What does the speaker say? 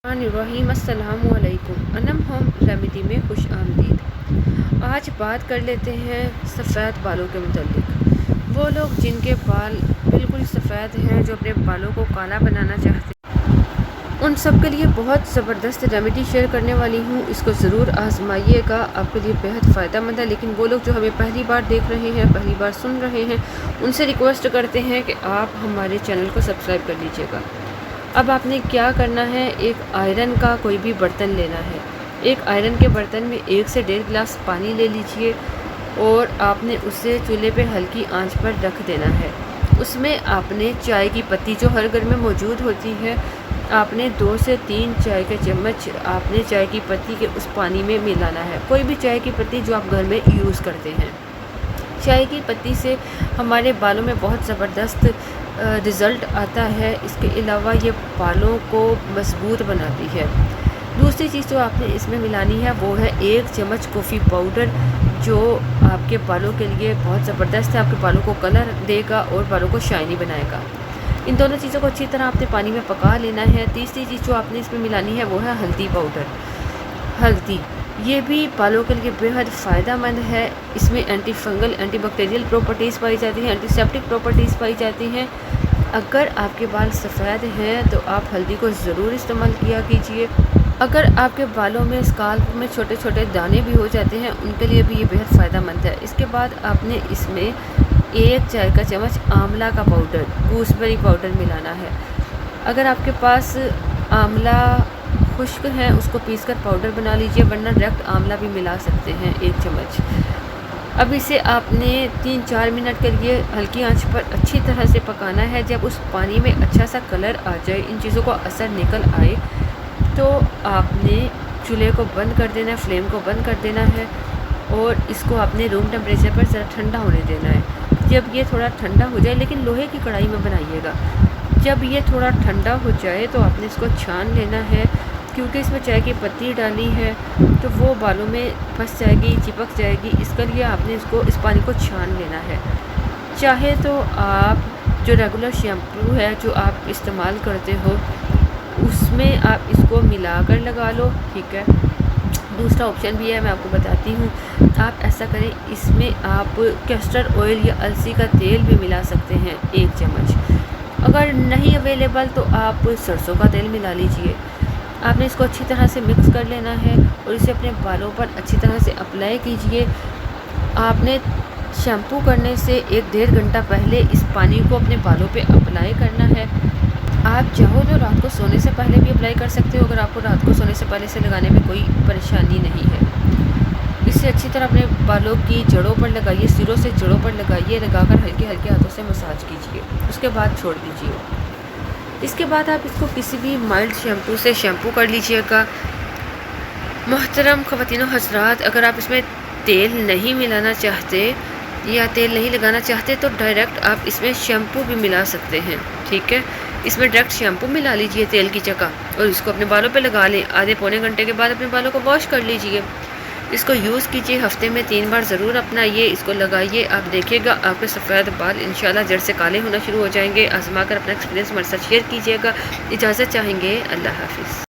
रहीम अस्सलामुअलैकुम Anam home remedy में खुश आमदीद। आज बात कर लेते हैं सफ़ेद बालों के मुतालिक। वो लोग जिनके बाल बिल्कुल सफ़ेद हैं, जो अपने बालों को काला बनाना चाहते हैं, उन सब के लिए बहुत ज़बरदस्त रेमेडी शेयर करने वाली हूँ। इसको ज़रूर आजमाइएगा, आपके लिए बेहद फ़ायदेमंद है। लेकिन वो लोग जो हमें पहली बार देख रहे हैं, पहली बार सुन रहे हैं, उनसे रिक्वेस्ट करते हैं कि आप हमारे चैनल को सब्सक्राइब कर लीजिएगा। अब आपने क्या करना है, एक आयरन का कोई भी बर्तन लेना है। एक आयरन के बर्तन में 1 से 1.5 गिलास पानी ले लीजिए और आपने उसे चूल्हे पे हल्की आंच पर रख देना है। उसमें आपने चाय की पत्ती, जो हर घर में मौजूद होती है, आपने 2 से 3 चाय के चम्मच आपने चाय की पत्ती के उस पानी में मिलाना है। कोई भी चाय की पत्ती जो आप घर में यूज़ करते हैं। चाय की पत्ती से हमारे बालों में बहुत ज़बरदस्त रिज़ल्ट आता है। इसके अलावा ये बालों को मजबूत बनाती है। दूसरी चीज़ जो आपने इसमें मिलानी है वो है 1 चम्मच कॉफ़ी पाउडर, जो आपके बालों के लिए बहुत ज़बरदस्त है। आपके बालों को कलर देगा और बालों को शाइनी बनाएगा। इन दोनों चीज़ों को अच्छी तरह आपने पानी में पका लेना है। तीसरी चीज़ जो आपने इसमें मिलानी है वो है हल्दी पाउडर। हल्दी ये भी बालों के लिए बेहद फ़ायदेमंद है। इसमें anti fungal, anti bacterial properties पाई जाती हैं, एंटीसेप्टिक प्रॉपर्टीज़ पाई जाती हैं। अगर आपके बाल सफ़ेद हैं तो आप हल्दी को ज़रूर इस्तेमाल किया कीजिए। अगर आपके बालों में, स्काल्प में छोटे छोटे दाने भी हो जाते हैं, उनके लिए भी ये बेहद फ़ायदेमंद है। इसके बाद आपने इसमें 1 चाय का चम्मच आंवला का पाउडर, गूसबेरी पाउडर मिलाना है। अगर आपके पास आंवला खुश्क है, उसको पीसकर पाउडर बना लीजिए, वरना डायरेक्ट आंवला भी मिला सकते हैं 1 चम्मच। अब इसे आपने 3-4 मिनट के लिए हल्की आंच पर अच्छी तरह से पकाना है। जब उस पानी में अच्छा सा कलर आ जाए, इन चीज़ों का असर निकल आए, तो आपने चूल्हे को बंद कर देना है, फ्लेम को बंद कर देना है और इसको आपने रूम टेम्परेचर पर ज़रा ठंडा होने देना है। जब ये थोड़ा ठंडा हो जाए, लेकिन लोहे की कढ़ाई में बनाइएगा, जब ये थोड़ा ठंडा हो जाए तो आपने इसको छान लेना है। क्योंकि इसमें चाय की पत्ती डाली है तो वो बालों में फंस जाएगी, चिपक जाएगी। इसके लिए आपने इस पानी को छान लेना है। चाहे तो आप जो रेगुलर शैम्पू है जो आप इस्तेमाल करते हो, उसमें आप इसको मिलाकर लगा लो, ठीक है। दूसरा ऑप्शन भी है, मैं आपको बताती हूँ। आप ऐसा करें, इसमें आप कैस्टर ऑयल या अलसी का तेल भी मिला सकते हैं 1 चम्मच। अगर नहीं अवेलेबल तो आप सरसों का तेल मिला लीजिए। आपने इसको अच्छी तरह से मिक्स कर लेना है और इसे अपने बालों पर अच्छी तरह से अप्लाई कीजिए। आपने शैम्पू करने से 1-1.5 घंटा पहले इस पानी को अपने बालों पे अप्लाई करना है। आप चाहो तो रात को सोने से पहले भी अप्लाई कर सकते हो, अगर आपको रात को सोने से पहले से लगाने में कोई परेशानी नहीं है। इसे अच्छी तरह अपने बालों की जड़ों पर लगाइए, सिरों से जड़ों पर लगाइए, लगाकर हल्के हल्के हाथों से मसाज कीजिए। उसके बाद छोड़ दीजिए। इसके बाद आप इसको किसी भी माइल्ड शैम्पू से शैम्पू कर लीजिएगा। मोहतरम ख़वातीनो हज़रात, अगर आप इसमें तेल नहीं मिलाना चाहते या तेल नहीं लगाना चाहते तो डायरेक्ट आप इसमें शैम्पू भी मिला सकते हैं, ठीक है। इसमें डायरेक्ट शैम्पू मिला लीजिए तेल की जगह और इसको अपने बालों पे लगा लें। आधे पौने घंटे के बाद अपने बालों को वॉश कर लीजिए। इसको यूज़ कीजिए, हफ्ते में 3 बार ज़रूर अपनाइए, इसको लगाइए। आप देखिएगा आपके सफ़ेद बाल इंशाल्लाह जड़ से काले होना शुरू हो जाएंगे। आजमा कर अपना एक्सपीरियंस हमारे साथ शेयर कीजिएगा। इजाज़त चाहेंगे। अल्लाह हाफ़िज़।